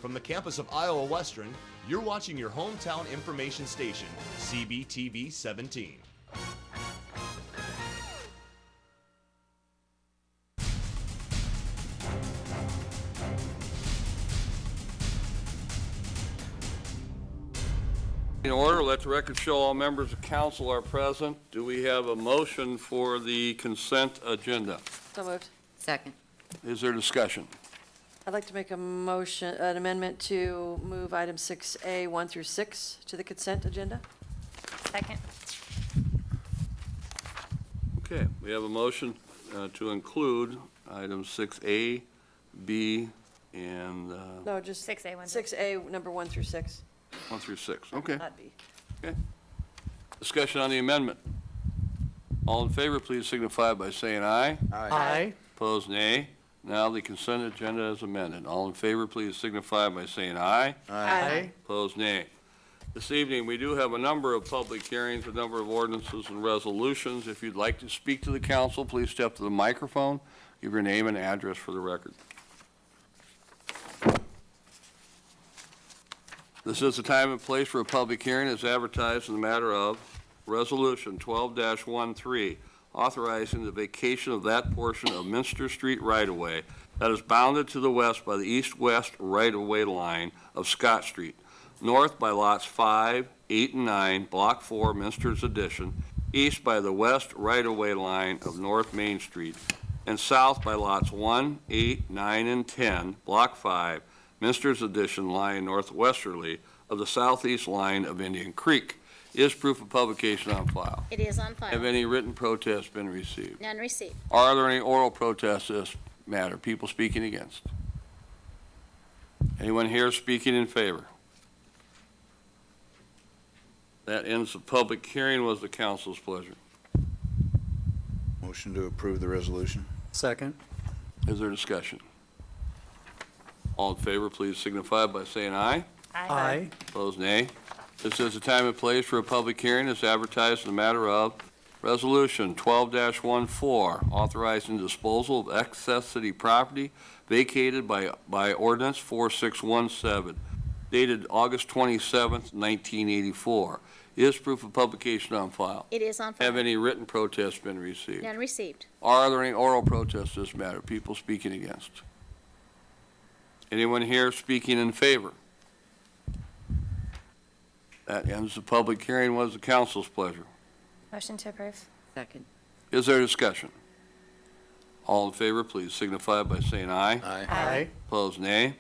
From the campus of Iowa Western, you're watching your hometown information station, CBTV 17. In order, let the record show all members of council are present. Do we have a motion for the consent agenda? So moved. Second. Is there discussion? I'd like to make an amendment to move item 6A, 1 through 6 to the consent agenda. Second. Okay, we have a motion to include items 6A, B, and No, just 6A, 6A, number 1 through 6. 1 through 6. Okay. Not B. Okay. Discussion on the amendment. All in favor, please signify by saying aye. Aye. Opposed, nay. Now the consent agenda is amended. All in favor, please signify by saying aye. Aye. Opposed, nay. This evening, we do have a number of public hearings, a number of ordinances and resolutions. If you'd like to speak to the council, please step to the microphone. Give your name and address for the record. This is the time and place for a public hearing as advertised in the matter of Resolution 12-13, authorizing the vacation of that portion of Minster Street right-of-way that is bounded to the west by the east-west right-of-way line of Scott Street, north by lots 5, 8, and 9, Block 4, Minster's Addition, east by the west right-of-way line of North Main Street, and south by lots 1, 8, 9, and 10, Block 5, Minster's Addition, lying northwesterly of the southeast line of Indian Creek. Is proof of publication on file? It is on file. Have any written protests been received? None received. Are there any oral protests to this matter? People speaking against? Anyone here speaking in favor? That ends the public hearing. Was the council's pleasure. Motion to approve the resolution. Second. Is there discussion? All in favor, please signify by saying aye. Aye. Opposed, nay. This is the time and place for a public hearing as advertised in the matter of Resolution 12-14, authorizing disposal of excess city property vacated by Ordinance 4617, dated August 27th, 1984. Is proof of publication on file? It is on file. Have any written protests been received? None received. Are there any oral protests to this matter? People speaking against? Anyone here speaking in favor? That ends the public hearing. Was the council's pleasure? Motion to approve. Second. Is there discussion? All in favor, please signify by saying aye. Aye. Opposed, nay.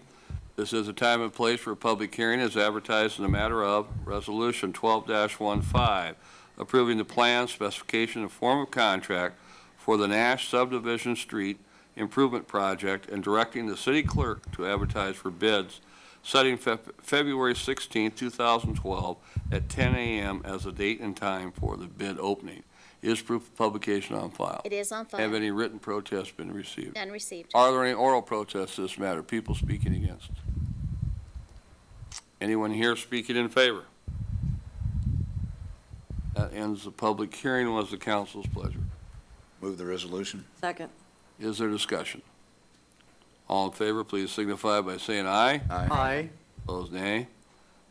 This is a time and place for a public hearing as advertised in the matter of Resolution 12-15, approving the plan, specification, and form of contract for the Nash Subdivision Street Improvement Project and directing the city clerk to advertise for bids, setting February 16, 2012 at 10 a.m. as the date and time for the bid opening. Is proof of publication on file? It is on file. Have any written protests been received? None received. Are there any oral protests to this matter? People speaking against? Anyone here speaking in favor? That ends the public hearing. Was the council's pleasure? Move the resolution. Second. Is there discussion? All in favor, please signify by saying aye. Aye. Opposed, nay.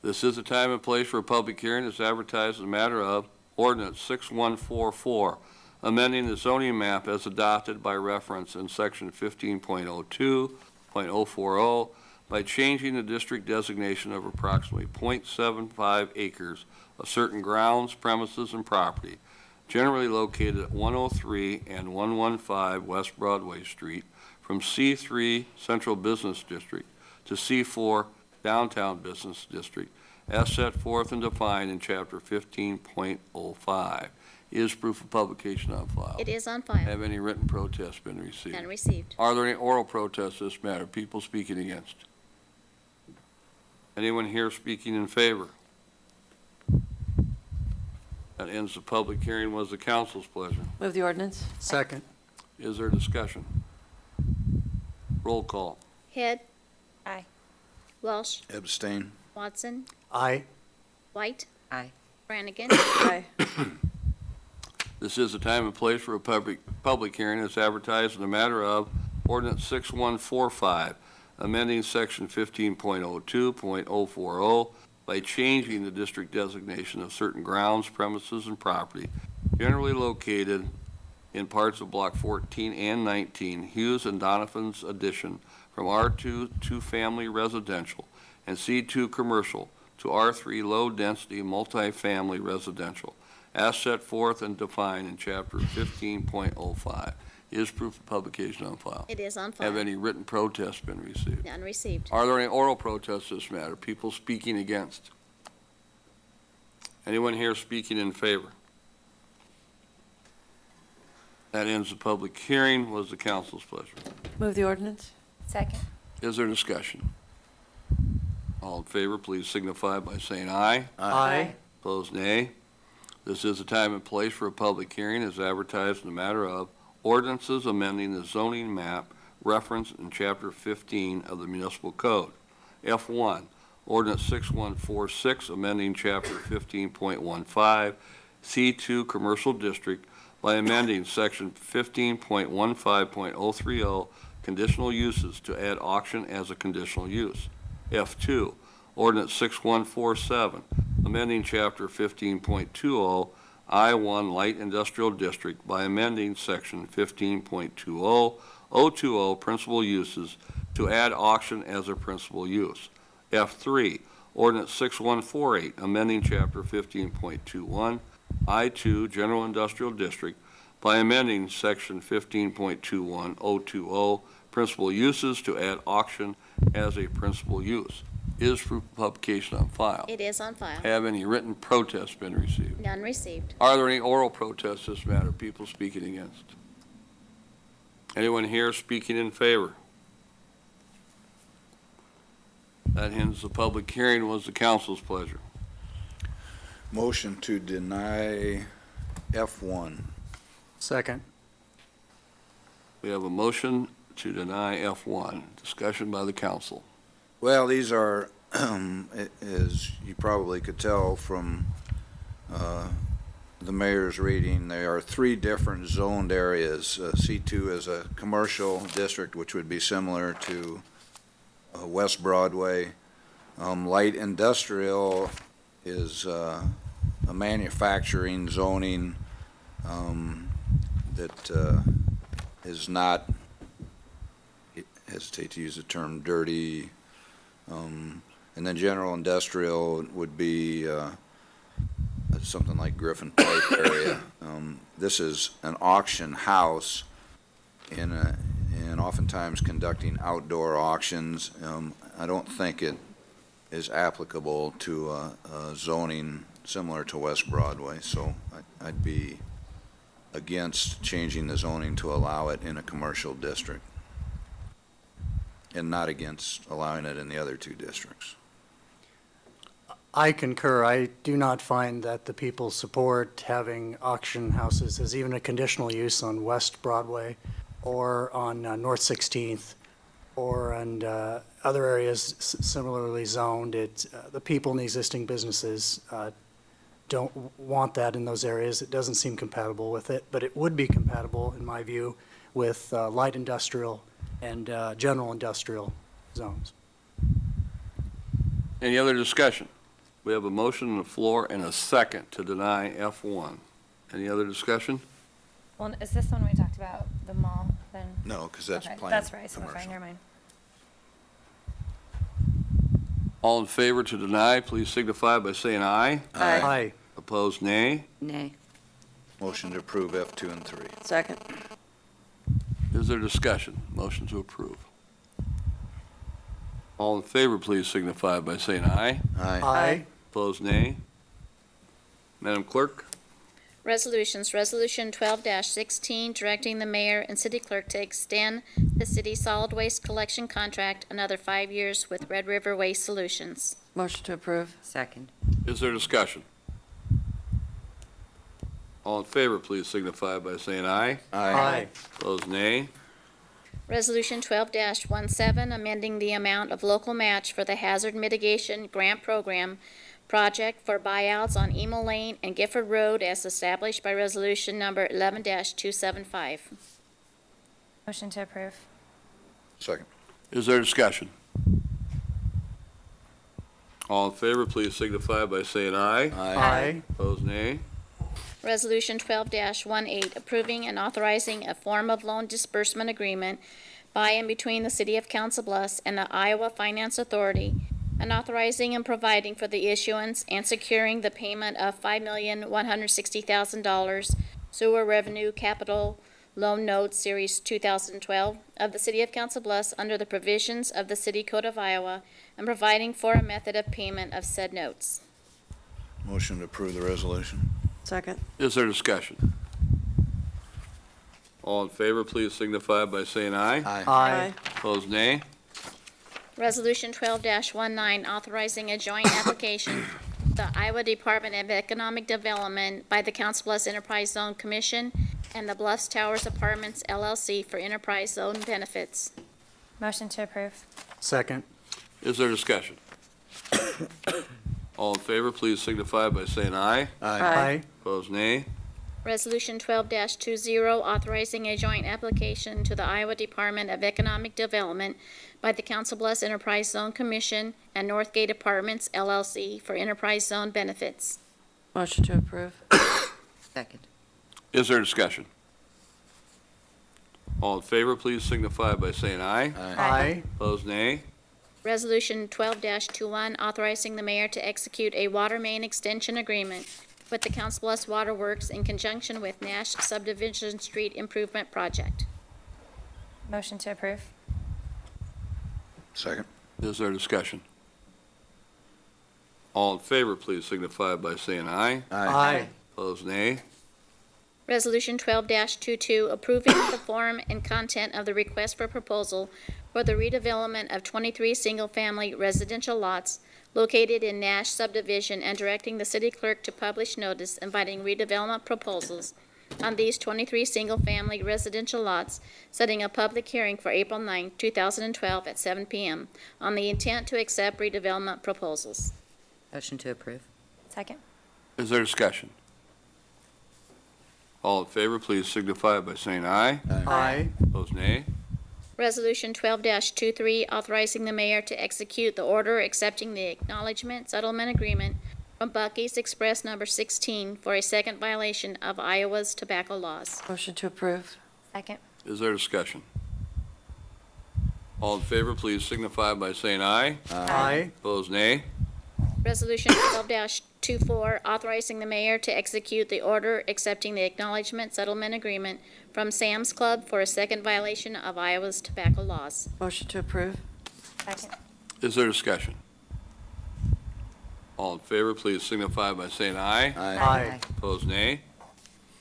This is the time and place for a public hearing as advertised in the matter of Ordinance 6144, amending the zoning map as adopted by reference in Section 15.02.040 by changing the district designation of approximately .75 acres of certain grounds, premises, and property, generally located at 103 and 115 West Broadway Street, from C3 Central Business District to C4 Downtown Business District, as set forth and defined in Chapter 15.05. Is proof of publication on file? It is on file. Have any written protests been received? None received. Are there any oral protests to this matter? People speaking against? Anyone here speaking in favor? That ends the public hearing. Was the council's pleasure? Move the ordinance. Second. Is there discussion? Roll call. Head. Aye. Welsh. Abstain. Watson. Aye. White. Aye. Brannigan. Aye. This is the time and place for a public hearing as advertised in the matter of Ordinance 6145, amending section 15.02.040 by changing the district designation of certain grounds, premises, and property generally located in parts of Block 14 and 19, Hughes and Donovan's addition, from R2 two-family residential and C2 commercial to R3 low-density multifamily residential, as set forth and defined in Chapter 15.05. Is proof of publication on file? It is on Have file. any written protests been received? None received. Are there any oral protests to this matter? People speaking against? Anyone here speaking in favor? That ends the public hearing. Was the council's pleasure? Move the ordinance? Second. Is there discussion? All in favor, please signify by saying aye. Aye. Opposed, nay. This is the time and place for a public hearing as advertised in the matter of ordinances amending the zoning map referenced in Chapter 15 of the Municipal Code. F1, Ordinance 6146, amending Chapter 15.15, C2 Commercial District by amending Section 15.15.030, conditional uses to add auction as a conditional use. F2, Ordinance 6147, amending Chapter 15.20, I-1 Light Industrial District by amending Section 15.20.020, principal uses to add auction as a principal use. F3, Ordinance 6148, amending Chapter 15.21, I-2 General Industrial District by amending Section 15.21.020, principal uses to add auction as a principal use. Is proof of publication on file? It is on file. Have any written protests been received? None received. Are there any oral protests to this matter? People speaking against? Anyone here speaking in favor? That ends the public hearing. Was the council's pleasure? Motion to deny F1. Second. We have a motion to deny F1. Discussion by the council. Well, these are, as you probably could tell from the mayor's reading, there are three different zoned areas. C2 is a commercial district, which would be similar to West Broadway. Light industrial is a manufacturing zoning that is not, I hesitate to use the term dirty, and then general industrial would be something like Griffin Pike area. This is an auction house and oftentimes conducting outdoor auctions. I don't think it is applicable to zoning similar to West Broadway, so I'd be against changing the zoning to allow it in a commercial district, and not against allowing it in the other two districts. I concur. I do not find that the people support having auction houses as even a conditional use on West Broadway or on North 16th or on other areas similarly zoned. The people in the existing businesses don't want that in those areas. It doesn't seem compatible with it, but it would be compatible, in my view, with light industrial and general industrial zones. Any other discussion? We have a motion on the floor and a second to deny F1. Any other discussion? Well, is this one we talked about, the mall, then? No, because that's Okay, planned that's right, so commercial. fine, never mind. All in favor to deny, please signify by saying aye. Aye. Opposed, nay. Nay. Motion to approve F2 and 3. Second? Is there discussion? Motion to approve. All in favor, please signify by saying aye. Aye. Opposed, nay. Madam Clerk? Resolutions, Resolution 12-16, directing the mayor and city clerk to extend the city solid waste collection contract another 5 years with Red River Waste Solutions. Motion to approve? Second. Is there discussion? All in favor, please signify by saying aye. Aye. Opposed, nay. Resolution 12-17, amending the amount of local match for the Hazard Mitigation Grant Program project for buyouts on Emo Lane and Gifford Road as established by Resolution Number 11-275. Motion to approve. Second. Is there discussion? All in favor, please signify by saying aye. Aye. Opposed, nay. Resolution 12-18, approving and authorizing a form of loan disbursement agreement by and between the City of Council Bluffs and the Iowa Finance Authority, and authorizing and providing for the issuance and securing the payment of $5,160,000 sewer revenue capital loan notes Series 2012 of the City of Council Bluffs under the provisions of the City Code of Iowa, and providing for a method of payment of said notes. Motion to approve the resolution. Second. Is there discussion? All in favor, please signify by saying aye. Aye. Opposed, nay. Resolution 12-19, authorizing a joint application to the Iowa Department of Economic Development by the Council Bluffs Enterprise Zone Commission and the Bluffs Towers Apartments LLC for Enterprise Zone benefits. Motion to approve. Second. Is there discussion? All in favor, please signify by saying aye. Aye. Opposed, nay. Resolution 12-20, authorizing a joint application to the Iowa Department of Economic Development by the Council Bluffs Enterprise Zone Commission and Northgate Apartments LLC for Enterprise Zone benefits. Motion to approve. Second. Is there discussion? All in favor, please signify by saying aye. Aye. Opposed, nay. Resolution 12-21, authorizing the mayor to execute a water main extension agreement with the Council Bluffs Water Works in conjunction with Nash Subdivision Street Improvement Project. Motion to approve. Second. Is there discussion? All in favor, please signify by saying aye. Aye. Opposed, nay. Resolution 12-22, approving the form and content of the request for proposal for the redevelopment of 23 single-family residential lots located in Nash subdivision and directing the city clerk to publish notice inviting redevelopment proposals on these 23 single-family residential lots, setting a public hearing for April 9, 2012 at 7 p.m. on the intent to accept redevelopment proposals. Motion to approve. Second. Is there discussion? All in favor, please signify by saying aye. Aye. Opposed, nay. Resolution 12-23, authorizing the mayor to execute the order accepting the acknowledgement settlement agreement from Bucky's Express number 16 for a second violation of Iowa's tobacco laws. Motion to approve. Second. Is there discussion? All in favor, please signify by saying aye. Aye. Opposed, nay. Resolution 12-24, authorizing the mayor to execute the order accepting the acknowledgement settlement agreement from Sam's Club for a second violation of Iowa's tobacco laws. Motion to approve. Second. Is there discussion? All in favor, please signify by saying aye. Aye. Opposed, nay.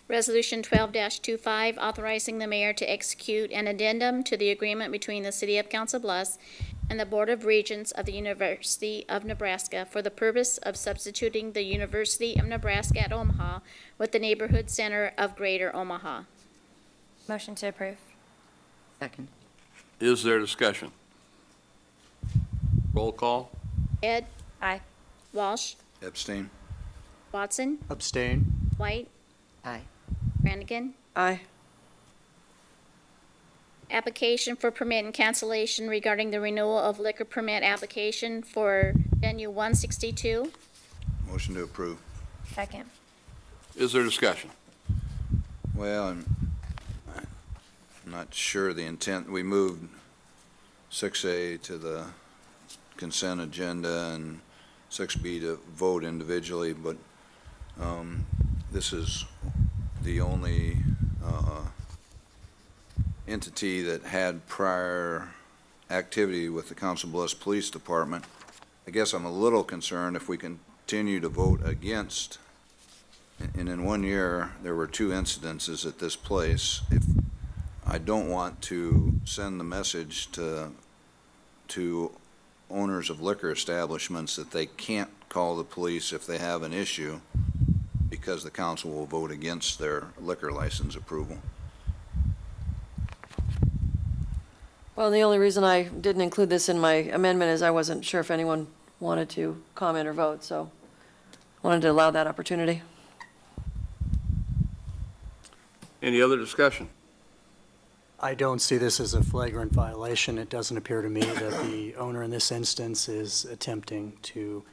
Resolution 12-25, authorizing the mayor to execute an addendum to the agreement between the City of Council Bluffs and the Board of Regents of the University of Nebraska for the purpose of substituting the University of Nebraska at Omaha with the Neighborhood Center of Greater Omaha. Motion to approve. Second. Is there discussion? Roll call. Ed, Aye. Walsh, Abstain. Watson, Abstain. White, Aye. Brannigan. Aye. Application for permit and cancellation regarding the renewal of liquor permit application for venue 162. Motion to approve. Second. Is there discussion? Well, I'm not sure the intent. We moved 6A to the consent agenda and 6B to vote individually, but this is the only entity that had prior activity with the Council Bluffs Police Department. I guess I'm a little concerned if we continue to vote against, and in 1 year, there were 2 incidences at this place. If I don't want to send the message to owners of liquor establishments that they can't call the police if they have an issue because the council will vote against their liquor license approval. Well, the only reason I didn't include this in my amendment is I wasn't sure if anyone wanted to comment or vote, so wanted to allow that opportunity. Any other discussion? I don't see this as a flagrant violation. It doesn't appear to me that the owner in this instance is attempting to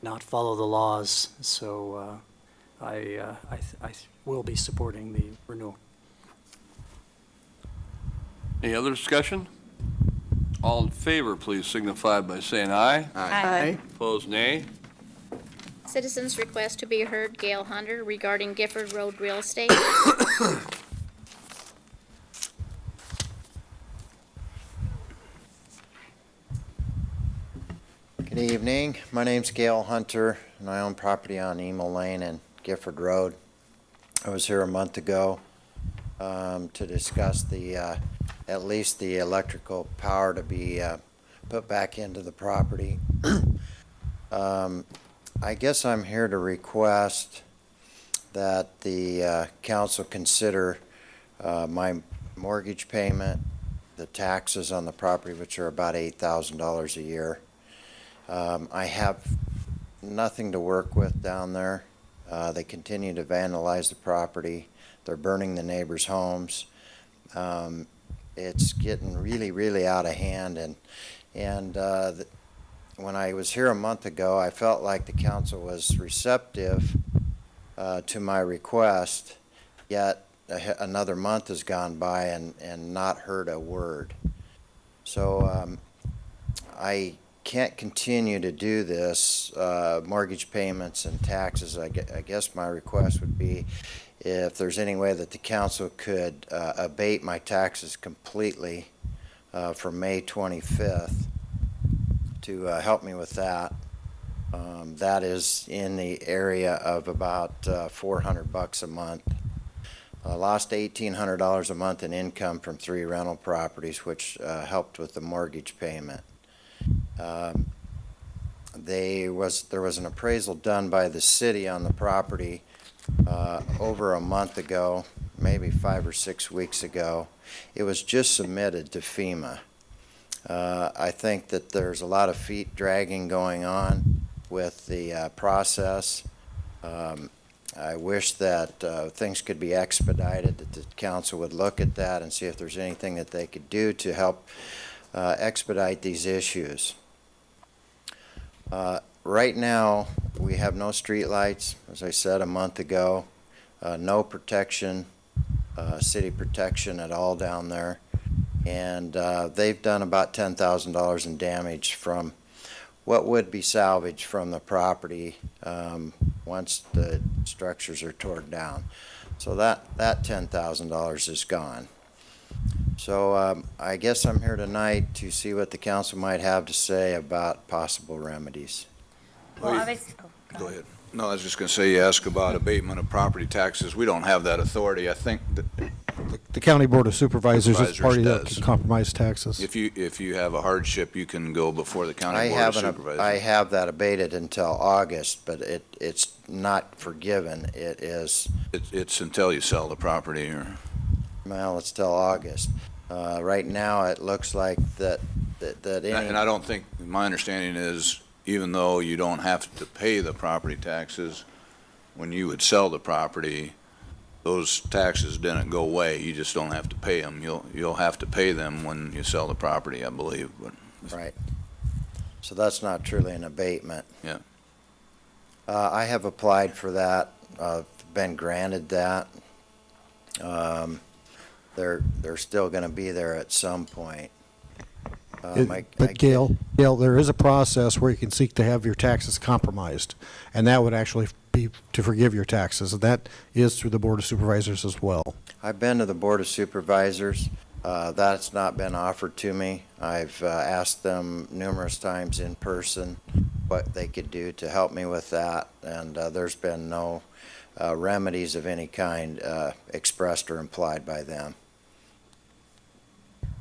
not follow the laws, so I will be supporting the renewal. Any other discussion? All in favor, please signify by saying aye. Aye. Opposed, nay. Citizens' request to be heard, Gail Hunter, regarding Gifford Road real estate. Good evening. My name's Gail Hunter, and I own property on Emo Lane and Gifford Road. I was here a month ago to discuss at least the electrical power to be put back into the property. I guess I'm here to request that the council consider my mortgage payment, the taxes on the property, which are about $8,000 a year. I have nothing to work with down there. They continue to vandalize the property. They're burning the neighbors' homes. It's getting really, really out of hand. When I was here a month ago, I felt like the council was receptive to my request, yet another month has gone by and not heard a word. So I can't continue to do this, mortgage payments and taxes. I guess my request would be if there's any way that the council could abate my taxes completely for May 25th to help me with that. That is in the area of about $400 a month. I lost $1,800 a month in income from 3 rental properties, which helped with the mortgage payment. There was an appraisal done by the city on the property over a month ago, maybe 5 or 6 weeks ago. It was just submitted to FEMA. I think that there's a lot of feet dragging going on with the process. I wish that things could be expedited, that the council would look at that and see if there's anything that they could do to help expedite these issues. Right now, we have no street lights, as I said a month ago, no protection, city protection at all down there. And they've done about $10,000 in damage from what would be salvaged from the property once the structures are torn down. So that $10,000 is gone. So I guess I'm here tonight to see what the council might have to say about possible remedies. Well, obviously, Go ahead. No, I was just going to say, you ask about abatement of property taxes. We don't have that authority. I think that The County Board of Supervisors is Supervisors party that does. can compromise taxes. if you have a hardship, you can go before the county board of supervisors. I have that abated until August, but it's not forgiven. It is, It's until you sell the property, or well, it's till August. Right now, it looks like that any. and I don't think, my understanding is, even though you don't have to pay the property taxes, when you would sell the property, those taxes didn't go away. You just don't have to pay them. You'll have to pay them when you sell the property, I believe. But Right. So that's not truly an abatement. Yeah. I have applied for that, been granted that. They're still gonna be there at some point. But Gail, there is a process where you can seek to have your taxes compromised, and that would actually be to forgive your taxes, and that is through the Board of Supervisors as well. I've been to the Board of Supervisors. That's not been offered to me. I've asked them numerous times in person what they could do to help me with that, and there's been no remedies of any kind expressed or implied by them.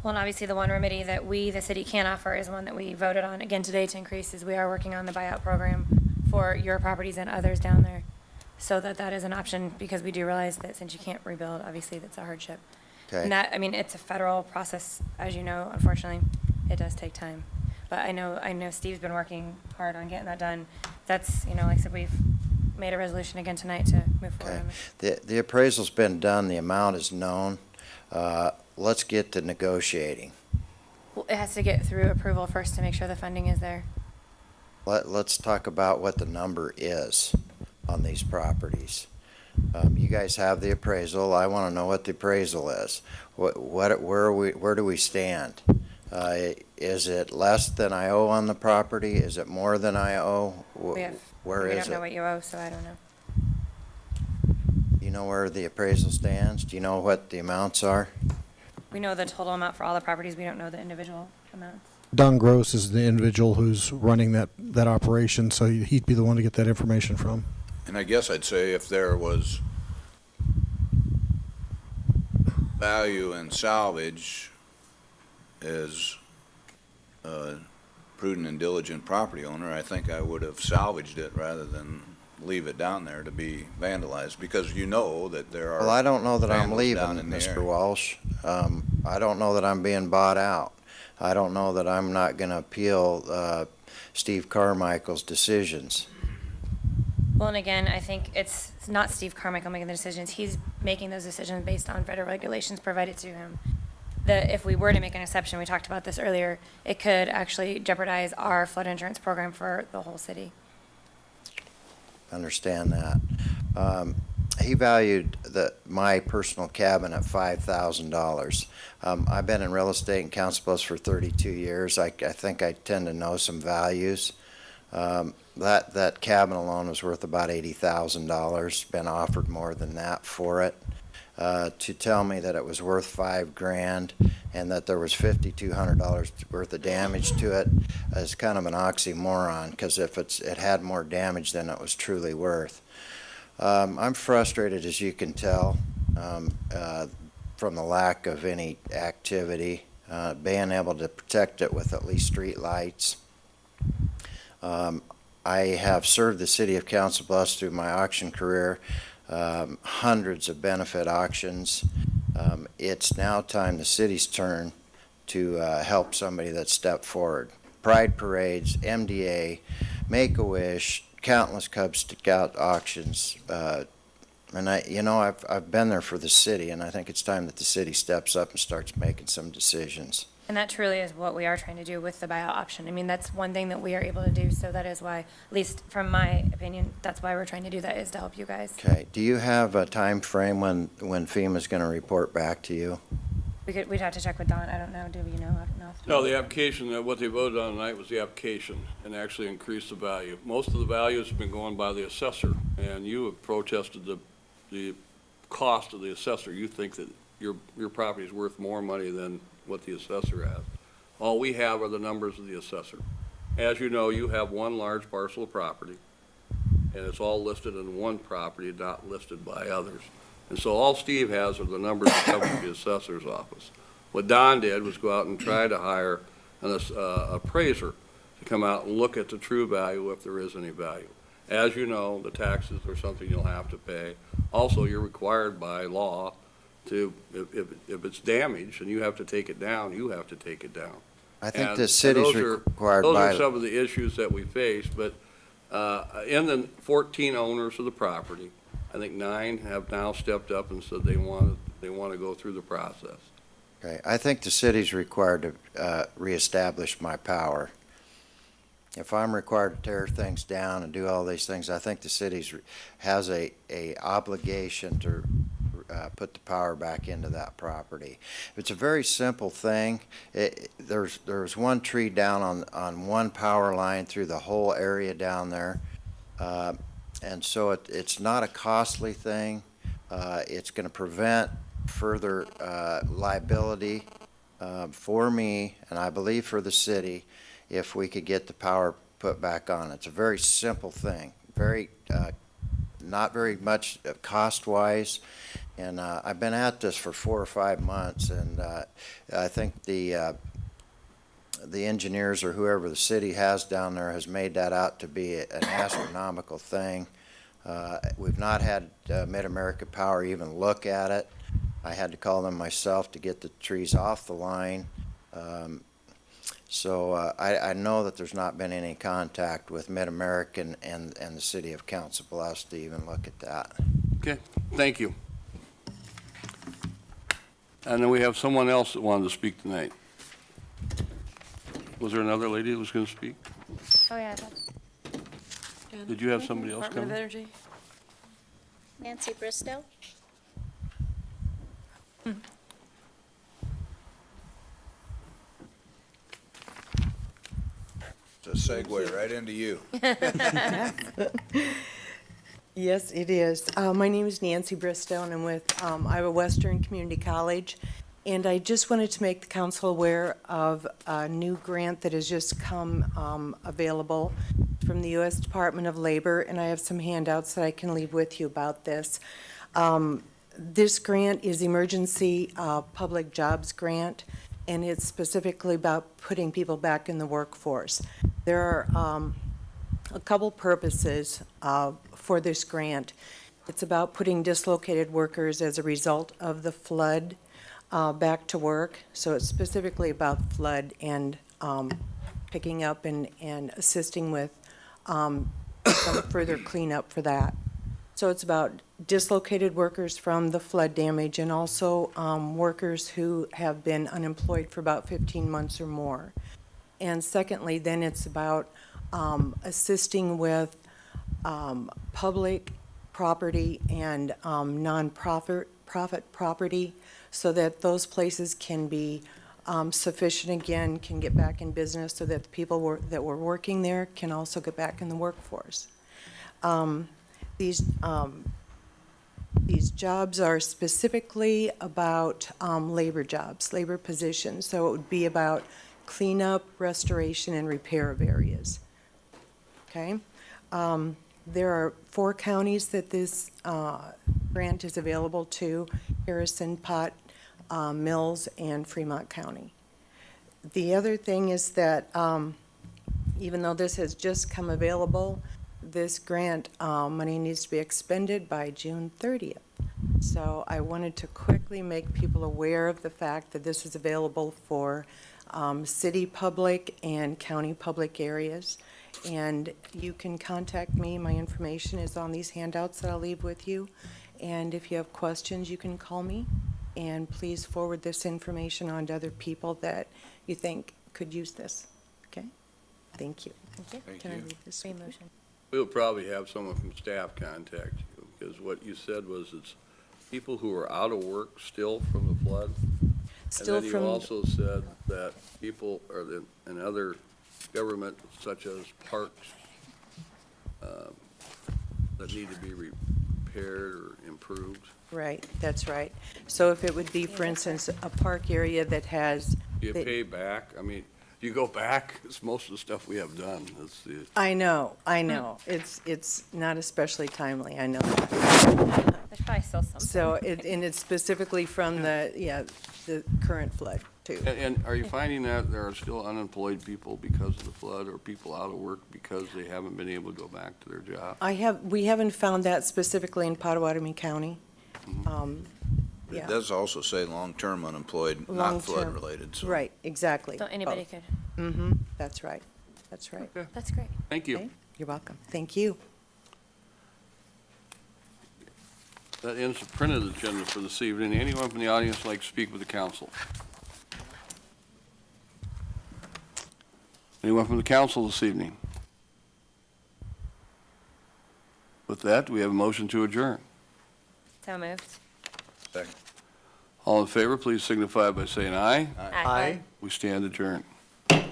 well, and obviously the one remedy that we, the city, can offer is one that we voted on again today to increase, is we are working on the buyout program for your properties and others down there. So that is an option, because we do realize that since you can't rebuild, obviously that's a hardship. Okay. And that, I mean, it's a federal process, as you know, unfortunately, it does take time. But I know Steve's been working hard on getting that done. That's, like I said, we've made a resolution again tonight to move forward Okay. on it. The appraisal's been done, the amount is known. let's get to negotiating. Well, it has to get through approval first to make sure the funding is there. Let's talk about what the number is on these properties. You guys have the appraisal. I want to know what the appraisal is. Where do we stand? Is it less than I owe on the property? Is it more than I owe? We don't know what you owe, so I don't know. You know where the appraisal stands? Do you know what the amounts are? We know the total amount for all the properties. We don't know the individual amounts. Don Gross is the individual who's running that operation, so he'd be the one to get that information from. And I guess I'd say if there was value in salvage as a prudent and diligent property owner, I think I would have salvaged it rather than leave it down there to be vandalized, because you know that there are. Well, I don't know that I'm vandals leaving, down in the Mr. area. Walsh. I don't know that I'm being bought out. I don't know that I'm not going to appeal Steve Carmichael's decisions. Well, and again, I think it's not Steve Carmichael making the decisions. He's making those decisions based on federal regulations provided to him. That if we were to make an exception, we talked about this earlier, it could actually jeopardize our flood insurance program for the whole city. Understand that. He valued my personal cabin at $5,000. I've been in real estate in Council Bluffs for 32 years. I think I tend to know some values. That cabin alone was worth about $80,000. Been offered more than that for it. To tell me that it was worth $5,000 and that there was $5,200 worth of damage to it is kind of an oxymoron, because if it had more damage than it was truly worth. I'm frustrated, as you can tell, from the lack of any activity, being able to protect it with at least street lights. I have served the city of Council Bluffs through my auction career, hundreds of benefit auctions. It's now time, the city's turn, to help somebody that stepped forward. Pride parades, MDA, Make-A-Wish, countless Cub Scout auctions. And I've been there for the city, and I think it's time that the city steps up and starts making some decisions. And that truly is what we are trying to do with the buyout option. I mean, that's one thing that we are able to do, so that is why, at least from my opinion, that's why we're trying to do that, is to help you guys. Okay. Do you have a time frame when FEMA's going to report back to you? We'd have to check with Don. I don't know. Do we know? I don't know. No, the application, what they voted on tonight was the application, and actually increased the value. Most of the values have been going by the assessor, and you have protested the cost of the assessor. You think that your property is worth more money than what the assessor has. All we have are the numbers of the assessor. As you know, you have one large parcel of property, and it's all listed in one property, not listed by others. And so all Steve has are the numbers that come from the assessor's office. What Don did was go out and try to hire an appraiser to come out and look at the true value, if there is any value. As you know, the taxes are something you'll have to pay. Also, you're required by law to, if it's damaged and you have to take it down, you have to take it down. I think And the city's required by. Those are some of the issues that we face, but in the 14 owners of the property, I think 9 have now stepped up and said they want to go through the process. Okay, I think the city's required to reestablish my power. If I'm required to tear things down and do all these things, I think the city has a obligation to put the power back into that property. It's a very simple thing. There's one tree down on one power line through the whole area down there. And so it's not a costly thing. It's going to prevent further liability for me, and I believe for the city, if we could get the power put back on. It's a very simple thing, not very much cost-wise. And I've been at this for 4 or 5 months, and I think the engineers or whoever the city has down there has made that out to be an astronomical thing. We've not had Mid-America Power even look at it. I had to call them myself to get the trees off the line. So I know that there's not been any contact with Mid-American and the city of Council Bluffs to even look at that. Okay, thank you. And then we have someone else that wanted to speak tonight. Was there another lady that was going to speak? Oh, yeah, I thought. Did you have somebody else Department of come? Energy? Nancy Bristow? It's a segue right into you. Yes, it is. My name is Nancy Bristow, and I'm with Iowa Western Community College. And I just wanted to make the council aware of a new grant that has just come available from the U.S. Department of Labor, and I have some handouts that I can leave with you about this. This grant is Emergency Public Jobs Grant, and it's specifically about putting people back in the workforce. There are a couple purposes for this grant. It's about putting dislocated workers as a result of the flood back to work. So it's specifically about flood and picking up and assisting with some further cleanup for that. So it's about dislocated workers from the flood damage and also workers who have been unemployed for about 15 months or more. And secondly, then it's about assisting with public property and non-profit property so that those places can be sufficient again, can get back in business so that the people that were working there can also get back in the workforce. These jobs are specifically about labor jobs, labor positions. So it would be about cleanup, restoration, and repair of areas. Okay? There are 4 counties that this grant is available to: Harrison, Pott, Mills, and Fremont County. The other thing is that even though this has just come available, this grant money needs to be expended by June 30th. So I wanted to quickly make people aware of the fact that this is available for city public and county public areas. And you can contact me. My information is on these handouts that I'll leave with you. And if you have questions, you can call me. And please forward this information on to other people that you think could use this. Okay? Thank you. Thank Can I leave this with you? motion. We'll probably have someone from staff contact you, because what you said was it's people who are out of work still from the flood. Still And then from, you also said that people and other government, such as parks, that need to be repaired or improved. right, that's right. So if it would be, for instance, a park area that has. Do you that- pay back? I mean, you go back, it's most of the stuff we have done. It's the, I know. It's not especially timely, I know. There's probably still some. So, and it's specifically from the current flood, too. and are you finding that there are still unemployed people because of the flood, or people out of work because they haven't been able to go back to their job? We haven't found that specifically in Pottawatomie County. But Yeah. it does also say long-term unemployed, not Long-term. flood-related, so. Right, exactly. So anybody could. Mm-hmm, that's right, that's right. That's great. Thank you. Okay, you're welcome. Thank you. That ends the printed agenda for this evening. Anyone from the audience would like to speak with the council? Anyone from the council this evening? With that, we have a motion to adjourn. So moved. Second. All in favor, please signify by saying aye. Aye. We stand adjourned. So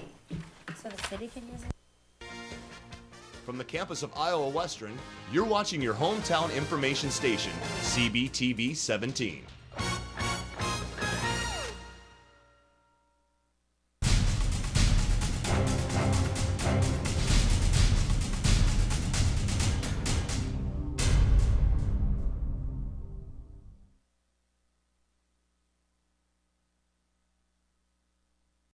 the city can use it? From the campus of Iowa Western, you're watching your hometown information station, CBTV 17.